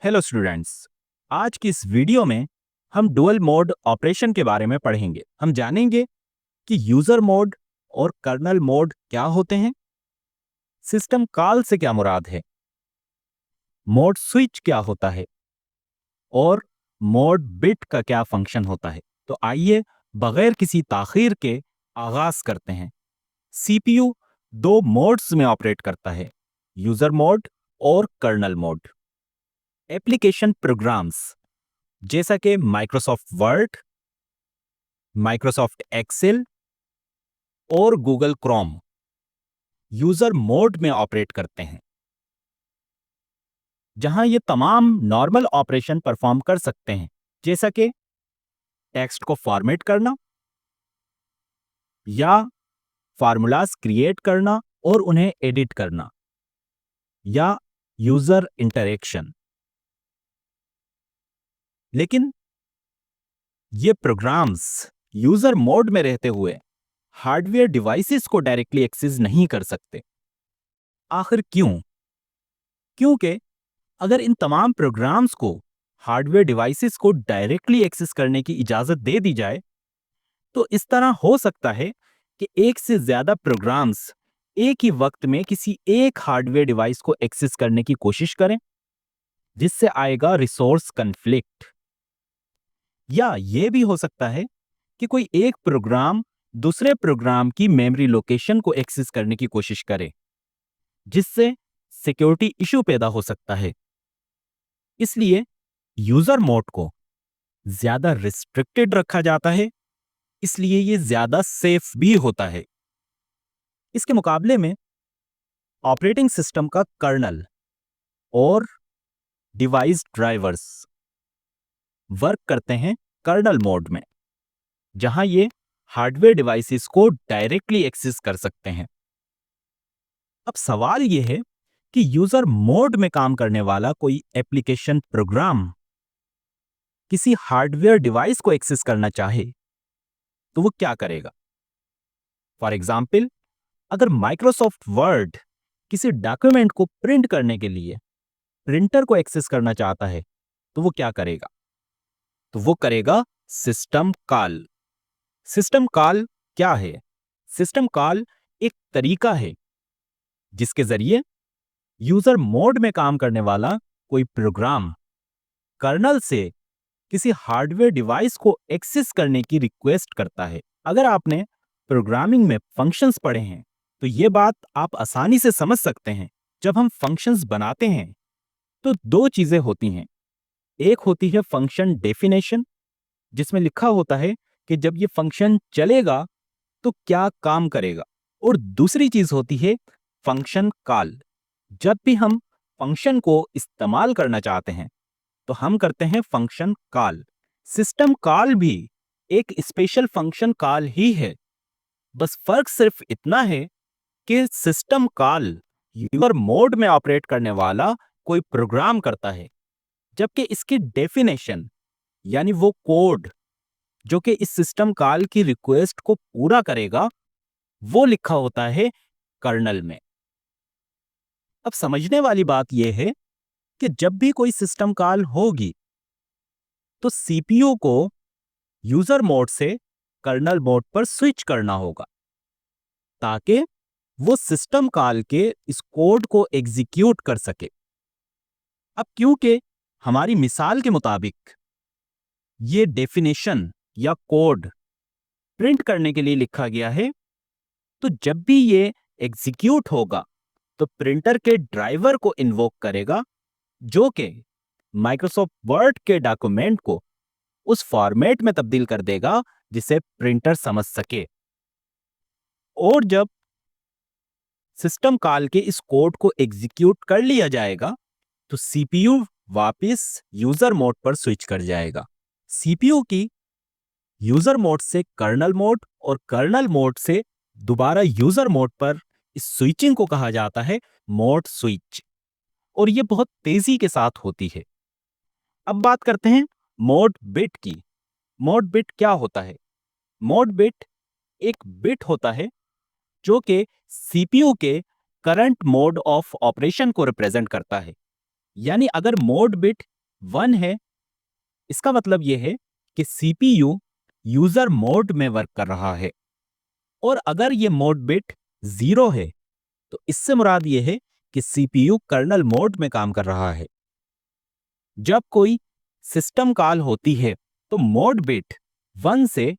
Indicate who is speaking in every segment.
Speaker 1: Hello students. आज की इस वीडियो में हम डुअल मोड ऑपरेशन के बारे में पढ़ेंगे। हम जानेंगे कि यूजर मोड और कर्नल मोड क्या होते हैं, सिस्टम कॉल से क्या मुराद है, मोड स्विच क्या होता है और मोड बिट का क्या फंक्शन होता है। तो आइए बगैर किसी ताखीर के आगाज करते हैं। सीपीयू दो मोड्स में ऑपरेट करता है, यूजर मोड और कर्नल मोड। एप्लीकेशन प्रोग्राम्स जैसा कि माइक्रोसॉफ्ट वर्ड, माइक्रोसॉफ्ट एक्सेल और गूगल क्रोम यूजर मोड में ऑपरेट करते हैं, जहां ये तमाम नॉर्मल ऑपरेशन परफॉर्म कर सकते हैं, जैसा कि टेक्स्ट को फॉर्मेट करना या फार्मूलाज क्रिएट करना और उन्हें एडिट करना या यूजर इंटरेक्शन। लेकिन ये प्रोग्राम्स यूजर मोड में रहते हुए हार्डवेयर डिवाइसेस को डायरेक्टली एक्सेस नहीं कर सकते। आखिर क्यों? क्योंकि अगर इन तमाम प्रोग्राम्स को हार्डवेयर डिवाइसेस को डायरेक्टली एक्सेस करने की इजाजत दे दी जाए, तो इस तरह हो सकता है कि एक से ज्यादा प्रोग्राम्स एक ही वक्त में किसी एक हार्डवेयर डिवाइस को एक्सेस करने की कोशिश करें, जिससे आएगा रिसोर्स कन्फ्लिक्ट। या यह भी हो सकता है कि कोई एक प्रोग्राम दूसरे प्रोग्राम की मेमोरी लोकेशन को एक्सेस करने की कोशिश करे, जिससे सिक्योरिटी इशू पैदा हो सकता है। इसलिए यूजर मोड को ज्यादा रिस्ट्रिक्टेड रखा जाता है, इसलिए ये ज्यादा सेफ भी होता है। इसके मुकाबले में ऑपरेटिंग सिस्टम का कर्नल और डिवाइस ड्राइवर्स वर्क करते हैं कर्नल मोड में, जहां ये हार्डवेयर डिवाइसेस को डायरेक्टली एक्सेस कर सकते हैं। अब सवाल यह है कि यूजर मोड में काम करने वाला कोई एप्लीकेशन प्रोग्राम किसी हार्डवेयर डिवाइस को एक्सेस करना चाहे तो वो क्या करेगा? फॉर एग्जाम्पल, अगर माइक्रोसॉफ्ट वर्ड किसी डॉक्यूमेंट को प्रिंट करने के लिए प्रिंटर को एक्सेस करना चाहता है, तो वो क्या करेगा? तो वो करेगा सिस्टम कॉल। सिस्टम कॉल क्या है? सिस्टम कॉल एक तरीका है जिसके जरिए यूजर मोड में काम करने वाला कोई प्रोग्राम कर्नल से किसी हार्डवेयर डिवाइस को एक्सेस करने की रिक्वेस्ट करता है। अगर आपने प्रोग्रामिंग में फंक्शंस पढ़े हैं, तो यह बात आप आसानी से समझ सकते हैं। जब हम फंक्शंस बनाते हैं तो दो चीजें होती हैं। एक होती है फंक्शन डेफिनेशन, जिसमें लिखा होता है कि जब ये फंक्शन चलेगा तो क्या काम करेगा, और दूसरी चीज होती है फंक्शन कॉल। जब भी हम फंक्शन को इस्तेमाल करना चाहते हैं तो हम करते हैं फंक्शन कॉल। सिस्टम कॉल भी एक स्पेशल फंक्शन कॉल ही है। बस फर्क सिर्फ इतना है कि सिस्टम कॉल यूजर मोड में ऑपरेट करने वाला कोई प्रोग्राम करता है, जबकि इसकी डेफिनेशन यानी वो कोड जो कि इस सिस्टम कॉल की रिक्वेस्ट को पूरा करेगा, वो लिखा होता है कर्नल में। अब समझने वाली बात यह है कि जब भी कोई सिस्टम कॉल होगी तो सीपीयू को यूजर मोड से कर्नल मोड पर स्विच करना होगा, ताकि वो सिस्टम कॉल के इस कोड को एग्जीक्यूट कर सके। अब क्योंकि हमारी मिसाल के मुताबिक ये डेफिनेशन या कोड प्रिंट करने के लिए लिखा गया है, तो जब भी ये एग्जीक्यूट होगा तो प्रिंटर के ड्राइवर को इन्वोक करेगा, जो कि माइक्रोसॉफ्ट वर्ड के डॉक्यूमेंट को उस फॉर्मेट में तब्दील कर देगा जिसे प्रिंटर समझ सके। और जब सिस्टम कॉल के इस कोड को एग्जीक्यूट कर लिया जाएगा तो सीपीयू वापस यूजर मोड पर स्विच कर जाएगा। सीपीयू की यूजर मोड से कर्नल मोड और कर्नल मोड से दोबारा यूजर मोड पर इस स्विचिंग को कहा जाता है मोड स्विच, और यह बहुत तेजी के साथ होती है। अब बात करते हैं मोड बिट की। मोड बिट क्या होता है? मोड बिट एक बिट होता है जो कि सीपीयू के करंट मोड ऑफ ऑपरेशन को रिप्रेजेंट करता है। यानी अगर मोड बिट 1 है, इसका मतलब यह है कि सीपीयू यूजर मोड में वर्क कर रहा है। और अगर यह मोड बिट 0 है, तो इससे मुराद यह है कि सीपीयू कर्नल मोड में काम कर रहा है। जब कोई सिस्टम कॉल होती है तो मोड बिट 1 से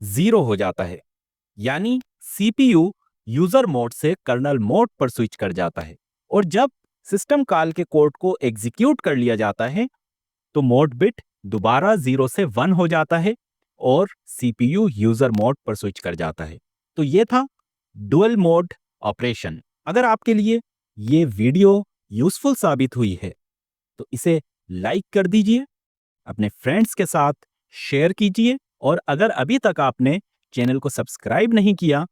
Speaker 1: 0 हो जाता है, यानी सीपीयू यूजर मोड से कर्नल मोड पर स्विच कर जाता है। और जब सिस्टम कॉल के कोड को एग्जीक्यूट कर लिया जाता है तो मोड बिट दोबारा 0 से 1 हो जाता है और सीपीयू यूजर मोड पर स्विच कर जाता है। तो यह था डुअल मोड ऑपरेशन। अगर आपके लिए यह वीडियो यूजफुल साबित हुई है तो इसे लाइक कर दीजिए, अपने फ्रेंड्स के साथ शेयर कीजिए, और अगर अभी तक आपने चैनल को सब्सक्राइब नहीं किया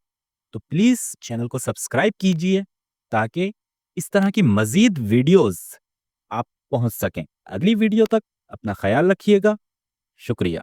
Speaker 1: तो प्लीज चैनल को सब्सक्राइब कीजिए ताकि इस तरह की मजीद वीडियोस आप पहुंच सकें। अगली वीडियो तक अपना ख्याल रखिएगा। शुक्रिया।